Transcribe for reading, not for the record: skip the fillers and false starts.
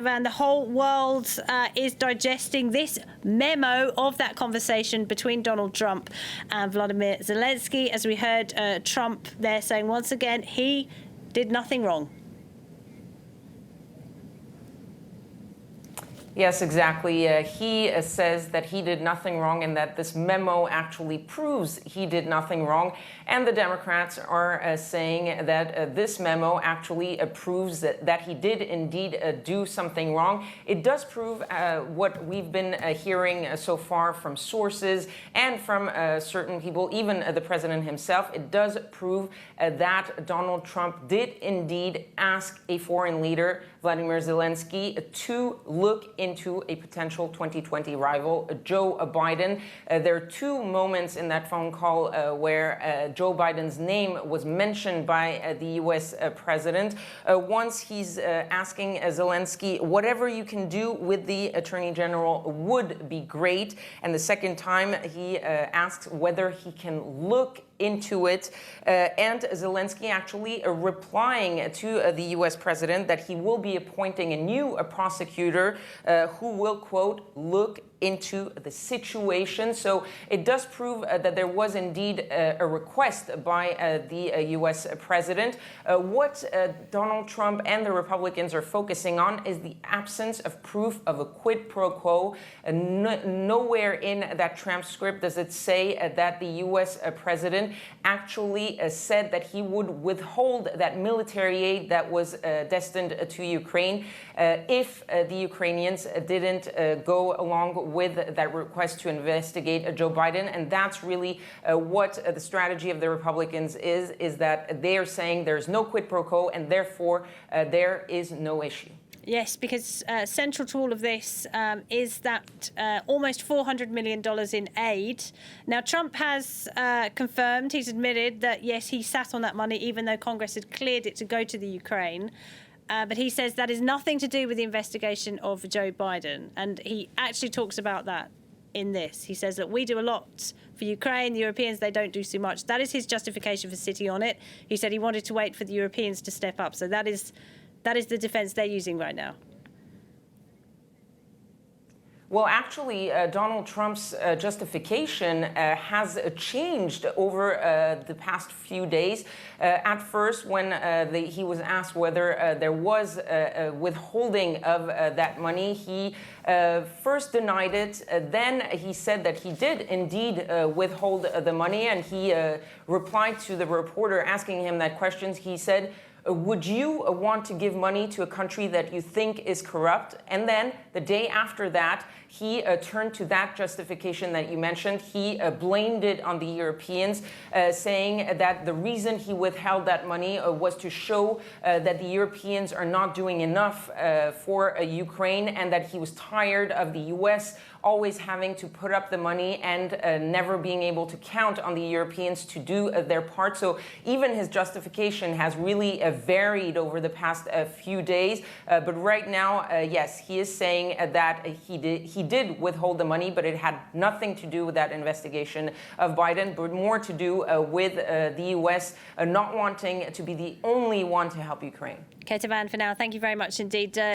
And the whole world is digesting this memo of that conversation between Donald Trump and Vladimir Zelensky. As we heard Trump there saying once again, he did nothing wrong. Yes, exactly. He says that he did nothing wrong and that this memo actually proves he did nothing wrong. And the Democrats are saying that this memo actually proves that he did indeed do something wrong. It does prove what we've been hearing so far from sources and from certain people, even the president himself. It does prove that Donald Trump did indeed ask a foreign leader, Vladimir Zelensky, to look into a potential 2020 rival, Joe Biden. There are two moments in that phone call where Joe Biden's name was mentioned by the U.S. president. Once he's asking Zelensky, whatever you can do with the attorney general would be great. And the second time he asks whether he can look into it, and Zelensky actually replying to the U.S. president that he will be appointing a new prosecutor who will, quote, look into the situation. So it does prove that there was indeed a request by the U.S. president. What Donald Trump and the Republicans are focusing on is the absence of proof of a quid pro quo. Nowhere in that transcript does it say that the U.S. president actually said that he would withhold that military aid that was destined to Ukraine if the Ukrainians didn't go along with that request to investigate Joe Biden. And that's really what the strategy of the Republicans is that they are saying there's no quid pro quo and therefore there is no issue. Yes, because central to all of this is that almost $400 million in aid. Now, Trump has confirmed, he's admitted that, yes, he sat on that money, even though Congress had cleared it to go to the Ukraine. But he says that is nothing to do with the investigation of Joe Biden. And he actually talks about that in this. He says that we do a lot for Ukraine. The Europeans, they don't do so much. That is his justification for sitting on it. He said he wanted to wait for the Europeans to step up. So that is the defense they're using right now. Well, actually, Donald Trump's justification has changed over the past few days. At first, when he was asked whether there was a withholding of that money, he first denied it. Then he said that he did indeed withhold the money, and he replied to the reporter asking him that question. He said, would you want to give money to a country that you think is corrupt? And then the day after that, he turned to that justification that you mentioned. He blamed it on the Europeans, saying that the reason he withheld that money was to show that the Europeans are not doing enough for Ukraine, and that he was tired of the U.S. always having to put up the money and never being able to count on the Europeans to do their part. So even his justification has really varied over the past few days. But right now, yes, he is saying that he did withhold the money, but it had nothing to do with that investigation of Biden, but more to do with the U.S. Not wanting to be the only one to help Ukraine. Kethevane, for now, thank you very much indeed.